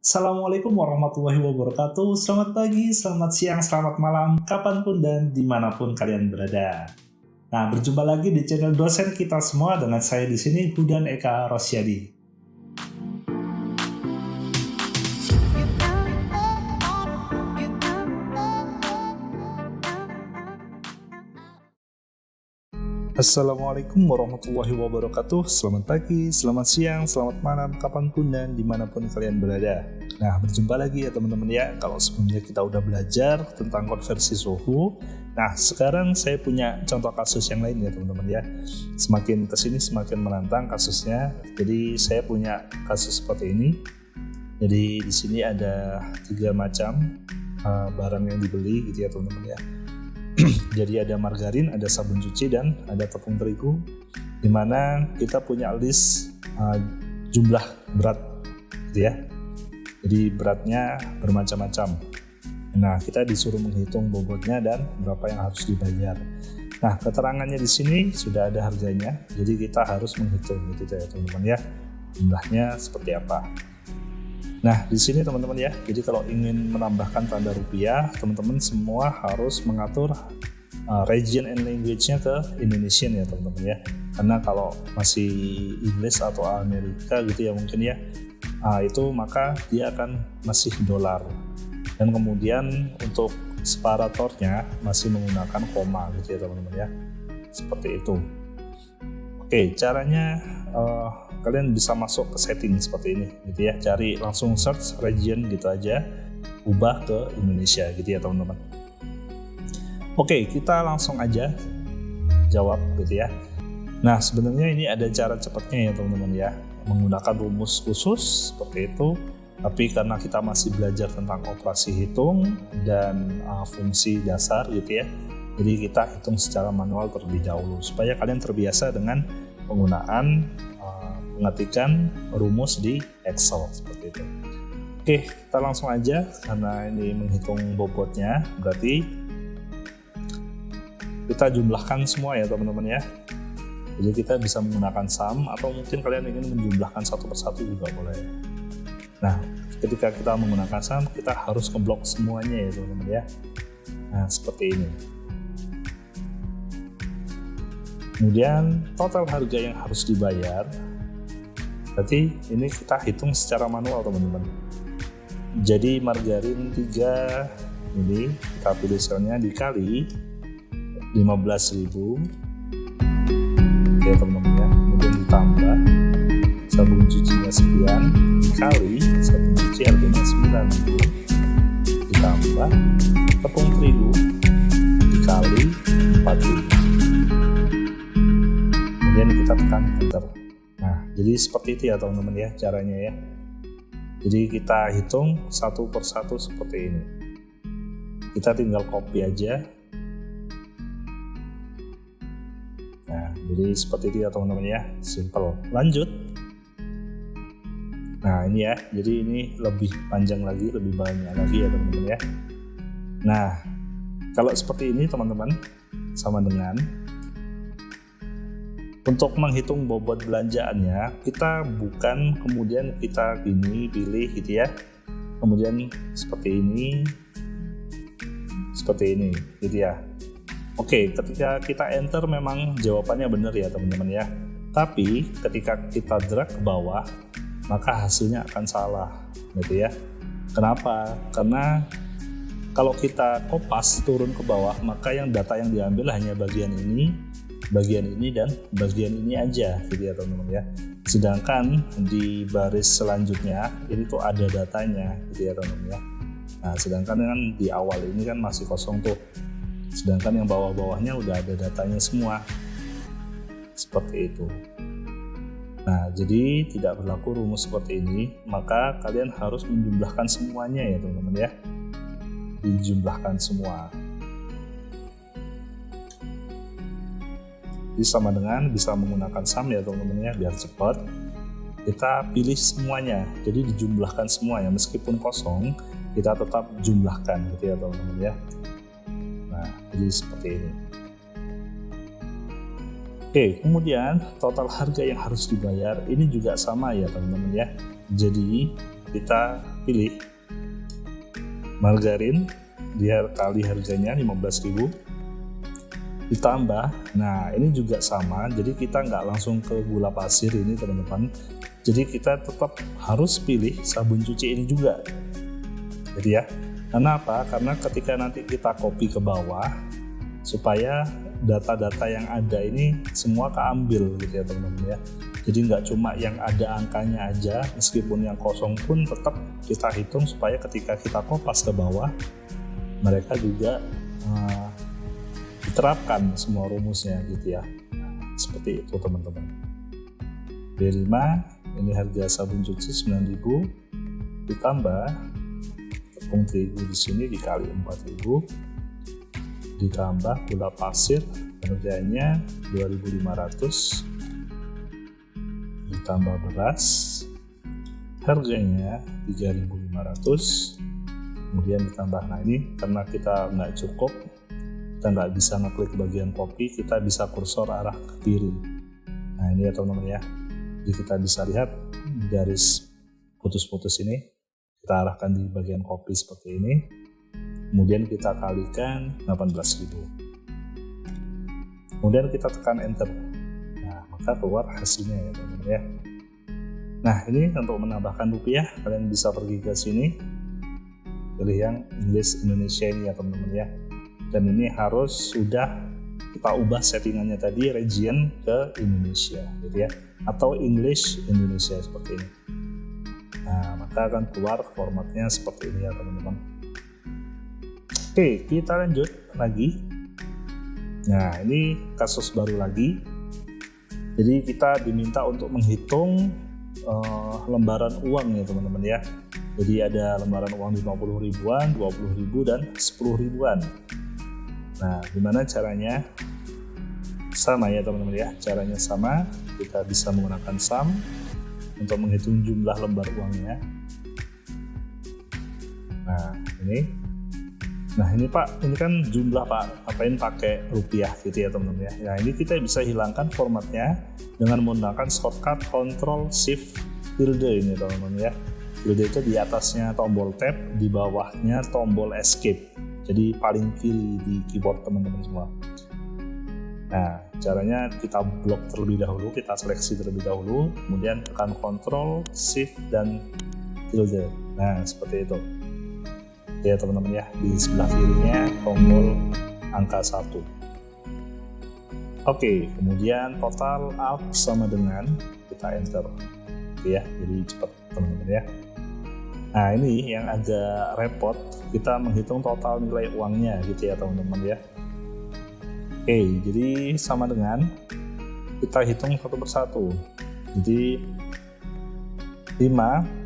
Assalamualaikum warahmatullahi wabarakatuh. Selamat pagi, selamat siang, selamat malam, kapanpun dan dimanapun kalian berada. Nah, berjumpa lagi di channel dosen kita semua dengan saya di sini, Hudan Eka Rosyadi. Assalamualaikum warahmatullahi wabarakatuh. Selamat pagi, selamat siang, selamat malam, kapanpun dan dimanapun kalian berada. Nah, berjumpa lagi ya teman-teman ya. Kalau sebelumnya kita udah belajar tentang konversi suhu, nah sekarang saya punya contoh kasus yang lain ya teman-teman ya. Semakin kesini semakin menantang kasusnya. Jadi saya punya kasus seperti ini. Jadi di sini ada 3 macam barang yang dibeli gitu ya teman-teman ya. Jadi ada margarin, ada sabun cuci, dan ada tepung terigu, dimana kita punya list jumlah berat gitu ya. Jadi beratnya bermacam-macam. Nah, kita disuruh menghitung bobotnya dan berapa yang harus dibayar. Nah, keterangannya di sini sudah ada harganya, jadi kita harus menghitung gitu ya teman-teman ya, jumlahnya seperti apa. Nah, di sini teman-teman ya, jadi kalau ingin menambahkan tanda rupiah, teman-teman semua harus mengatur region and language-nya ke Indonesian ya teman-teman ya. Karena kalau masih Inggris atau Amerika gitu ya mungkin ya, itu maka dia akan masih dolar. Dan kemudian untuk separatornya masih menggunakan koma gitu ya teman-teman ya. Seperti itu. Oke, caranya kalian bisa masuk ke setting seperti ini gitu ya, cari langsung search region gitu aja, ubah ke Indonesia gitu ya teman-teman. Oke, kita langsung aja jawab gitu ya. Nah, sebenarnya ini ada cara cepatnya ya teman-teman ya, menggunakan rumus khusus seperti itu, tapi karena kita masih belajar tentang operasi hitung dan fungsi dasar gitu ya, jadi kita hitung secara manual terlebih dahulu supaya kalian terbiasa dengan penggunaan pengetikan rumus di Excel seperti itu. Oke, kita langsung aja karena ini menghitung bobotnya, berarti kita jumlahkan semua ya teman-teman ya. Jadi kita bisa menggunakan sum atau mungkin kalian ingin menjumlahkan satu persatu juga boleh. Nah, ketika kita menggunakan sum, kita harus ngeblok semuanya ya teman-teman ya. Nah, seperti ini. Kemudian total harga yang harus dibayar, berarti ini kita hitung secara manual teman-teman. Jadi margarin 3 ini kita pilih selnya dikali 15.000 ya teman-teman ya. Kemudian ditambah sabun cucinya sekian dikali sabun cuci harganya 9.000 ditambah tepung terigu dikali 4.000. Kemudian kita tekan enter. Nah, jadi seperti itu ya teman-teman ya caranya ya. Jadi kita hitung satu persatu seperti ini. Kita tinggal copy aja. Nah, jadi seperti itu ya teman-teman ya, simple. Lanjut. Nah, ini ya, jadi ini lebih panjang lagi, lebih banyak lagi ya teman-teman ya. Nah, kalau seperti ini teman-teman, sama dengan untuk menghitung bobot belanjaannya, kita bukan kemudian kita gini pilih gitu ya, kemudian seperti ini gitu ya. Oke, ketika kita enter memang jawabannya benar ya teman-teman ya, tapi ketika kita drag ke bawah maka hasilnya akan salah gitu ya. Kenapa? Karena kalau kita kopas turun ke bawah, maka yang data yang diambil hanya bagian ini dan bagian ini aja gitu ya teman-teman ya. Sedangkan di baris selanjutnya ini tuh ada datanya gitu ya teman-teman ya. Nah, sedangkan kan di awal ini kan masih kosong tuh. Sedangkan yang bawah-bawahnya udah ada datanya semua. Seperti itu. Nah, jadi tidak berlaku rumus seperti ini, maka kalian harus menjumlahkan semuanya ya teman-teman ya. Dijumlahkan semua. Jadi sama dengan bisa menggunakan sum ya teman-teman ya, biar cepat. Kita pilih semuanya, jadi dijumlahkan semuanya meskipun kosong, kita tetap jumlahkan gitu ya teman-teman ya. Nah, jadi seperti ini. Oke, kemudian total harga yang harus dibayar ini juga sama ya teman-teman ya. Jadi kita pilih margarin, dia kali harganya 15.000 ditambah, nah ini juga sama, jadi kita nggak langsung ke gula pasir ini teman-teman, jadi kita tetap harus pilih sabun cuci ini juga, jadi ya. Karena apa? Karena ketika nanti kita copy ke bawah, supaya data-data yang ada ini semua keambil gitu ya teman-teman ya. Jadi nggak cuma yang ada angkanya aja, meskipun yang kosong pun tetap kita hitung supaya ketika kita kopas ke bawah, mereka juga diterapkan semua rumusnya gitu ya. Seperti itu teman-teman. B5 ini harga sabun cuci 9.000 ditambah tepung terigu di sini dikali 4.000 ditambah gula pasir harganya 2.500 ditambah beras harganya 3.500 kemudian ditambah, nah ini karena kita nggak cukup, kita nggak bisa ngeklik bagian kopi, kita bisa kursor arah ke kiri. Nah ini ya teman-teman ya, jadi kita bisa lihat garis putus-putus ini kita arahkan di bagian kopi seperti ini, kemudian kita kalikan 18.000, kemudian kita tekan enter, nah maka keluar hasilnya ya teman-teman ya. Nah ini untuk menambahkan rupiah, kalian bisa pergi ke sini, pilih yang English Indonesia ini ya teman-teman ya. Dan ini harus sudah kita ubah settingannya tadi region ke Indonesia gitu ya, atau English Indonesia seperti ini. Nah maka akan keluar formatnya seperti ini ya teman-teman. Oke, kita lanjut lagi. Nah ini kasus baru lagi, jadi kita diminta untuk menghitung lembaran uang ya teman-teman ya. Jadi ada lembaran uang 50 ribuan, 20 ribu dan 10 ribuan. Nah, gimana caranya? Sama ya teman-teman ya, caranya sama. Kita bisa menggunakan sum untuk menghitung jumlah lembar uangnya. Nah, ini Pak, ini kan jumlah Pak, ngapain pakai rupiah gitu ya teman-teman ya. Nah, ini kita bisa hilangkan formatnya dengan menggunakan shortcut Ctrl Shift tilde ini teman-teman ya. Tilde itu di atasnya tombol tab, di bawahnya tombol escape. Jadi paling kiri di keyboard teman-teman semua. Nah, caranya kita blok terlebih dahulu, kita seleksi terlebih dahulu, kemudian tekan Ctrl, Shift, dan tilde. Nah, seperti itu. Ya teman-teman ya, di sebelah kirinya tombol angka 1. Oke, kemudian total Alt sama dengan kita enter. Oke ya, jadi cepat teman-teman ya. Nah ini yang agak repot, kita menghitung total nilai uangnya gitu ya teman-teman ya. Oke, jadi sama dengan kita hitung satu persatu. Jadi 5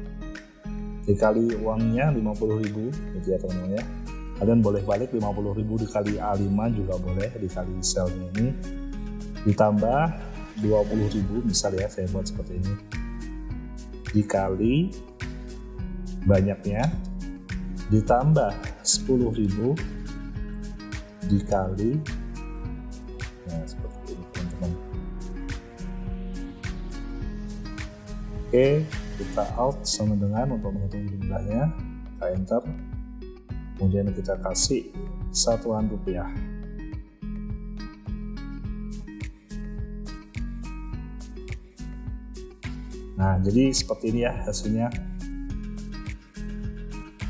dikali uangnya 50.000 gitu ya teman-teman ya. Kalian boleh balik 50.000 dikali A5 juga boleh, dikali selnya ini ditambah 20.000 misal ya, saya buat seperti ini, dikali banyaknya ditambah 10.000 dikali, nah seperti ini teman-teman. Oke, kita Alt sama dengan untuk menghitung jumlahnya, kita enter, kemudian kita kasih satuan rupiah. Nah jadi seperti ini ya hasilnya,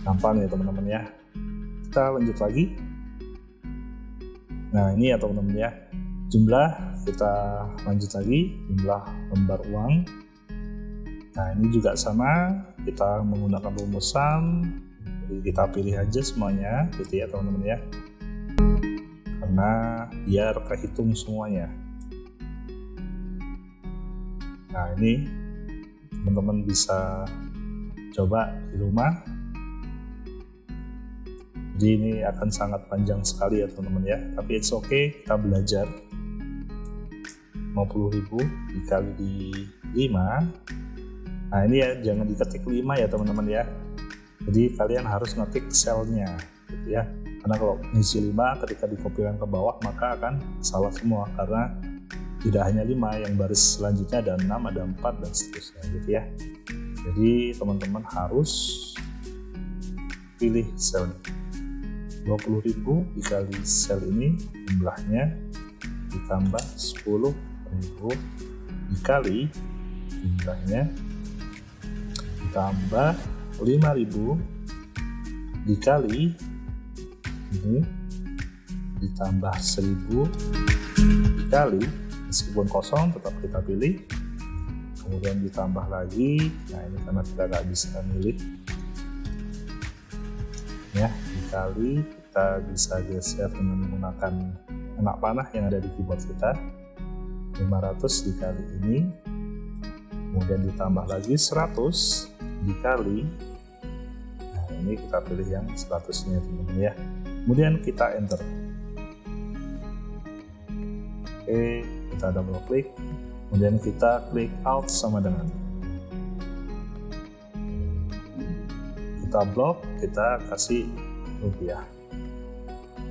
gampang ya teman-teman ya. Kita lanjut lagi. Nah ini ya teman-teman ya, jumlah, kita lanjut lagi jumlah lembar uang. Nah ini juga sama, kita menggunakan rumus sum, jadi kita pilih aja semuanya gitu ya teman-teman ya, karena biar kehitung semuanya. Nah ini teman-teman bisa coba di rumah. Jadi ini akan sangat panjang sekali ya teman-teman ya, tapi it's okay, kita belajar. 50.000 dikali di 5. Nah ini ya jangan diketik 5 ya teman-teman ya, jadi kalian harus ngetik selnya gitu ya, karena kalau ngisi 5 ketika dikopikan ke bawah maka akan salah semua, karena tidak hanya 5, yang baris selanjutnya ada 6, ada 4 dan seterusnya gitu ya. Jadi teman-teman harus pilih sel 20.000 dikali sel ini jumlahnya, ditambah 10.000 dikali jumlahnya, ditambah 5.000 dikali ini, ditambah 1.000 dikali, meskipun kosong tetap kita pilih, kemudian ditambah lagi. Nah ini karena kita nggak bisa milih ya, dikali, kita bisa geser dengan menggunakan anak panah yang ada di keyboard kita. 500 dikali ini, kemudian ditambah lagi 100 dikali, nah ini kita pilih yang 100 nya teman-teman ya, kemudian kita enter. Oke, kita double klik, kemudian kita klik alt sama dengan, kita blok, kita kasih rupiah.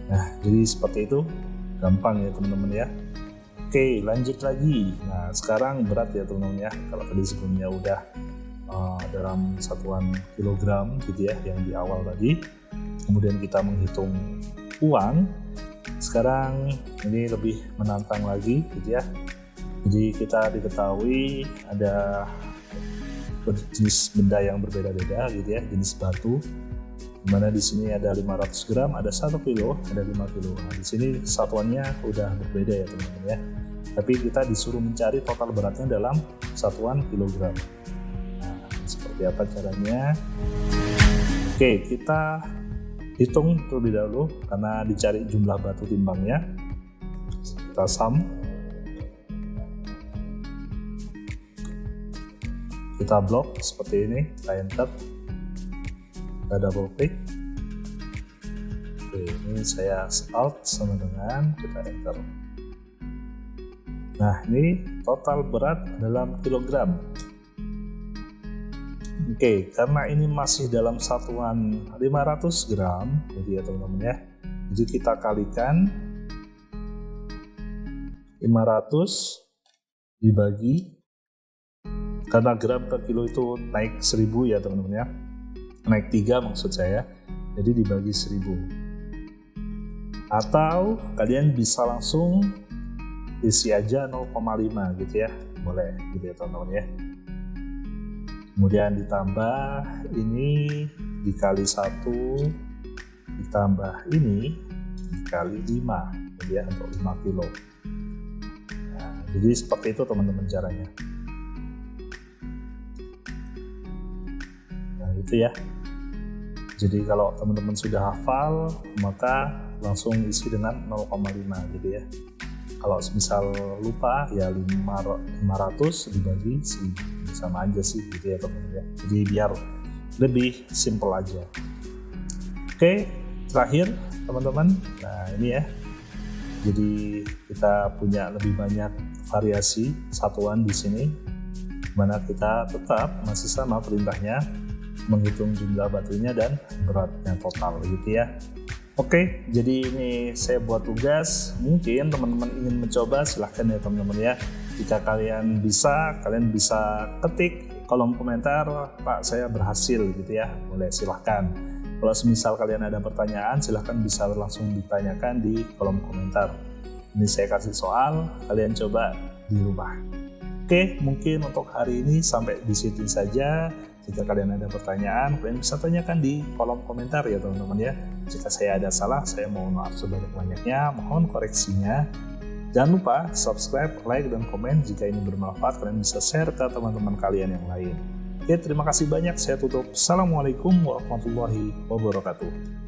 Nah jadi seperti itu, gampang ya teman-teman ya. Oke, lanjut lagi. Nah sekarang berat ya teman-teman ya, kalau tadi sebelumnya udah dalam satuan kilogram gitu ya yang di awal tadi, kemudian kita menghitung uang. Sekarang ini lebih menantang lagi gitu ya. Jadi kita diketahui ada jenis benda yang berbeda-beda gitu ya, jenis batu. Dimana di sini ada 500 gram, ada 1 kilo, ada 5 kilo. Nah, di sini satuannya udah berbeda ya teman-teman ya. Tapi kita disuruh mencari total beratnya dalam satuan kilogram. Nah, seperti apa caranya? Oke, kita hitung terlebih dahulu karena dicari jumlah batu timbangnya. Kita sum. Kita blok seperti ini, kita enter. Kita double klik. Oke, ini saya alt sama dengan, kita enter. Nah ini total berat dalam kilogram. Oke, karena ini masih dalam satuan 500 gram jadi ya teman-teman ya, jadi kita kalikan 500 dibagi, karena gram per kilo itu naik 1000 ya teman-teman ya, naik 3 maksud saya, jadi dibagi 1000. Atau kalian bisa langsung isi aja 0,5 gitu ya, boleh gitu ya teman-teman ya. Kemudian ditambah ini dikali 1, ditambah ini dikali 5 jadi ya, untuk 5 kilo. Nah, jadi seperti itu teman-teman caranya. Nah itu ya. Jadi kalau teman-teman sudah hafal, maka langsung isi dengan 0,5 gitu ya. Kalau misal lupa ya 500 dibagi 1000, sama aja sih gitu ya teman-teman ya. Jadi biar lebih simple aja. Oke, terakhir teman-teman. Nah ini ya. Jadi kita punya lebih banyak variasi satuan di sini, mana kita tetap masih sama perintahnya, menghitung jumlah batunya dan beratnya total gitu ya. Oke, jadi ini saya buat tugas. Mungkin teman-teman ingin mencoba, silahkan ya teman-teman ya. Jika kalian bisa ketik kolom komentar, Pak saya berhasil gitu ya, boleh silahkan. Kalau semisal kalian ada pertanyaan, silahkan bisa langsung ditanyakan di kolom komentar. Ini saya kasih soal, kalian coba di rumah. Oke, mungkin untuk hari ini sampai di situ saja. Jika kalian ada pertanyaan, kalian bisa tanyakan di kolom komentar ya teman-teman ya. Jika saya ada salah, saya mohon maaf sebanyak-banyaknya, mohon koreksinya. Jangan lupa subscribe, like, dan komen. Jika ini bermanfaat, kalian bisa share ke teman-teman kalian yang lain. Oke, terima kasih banyak. Saya tutup. Assalamualaikum warahmatullahi wabarakatuh.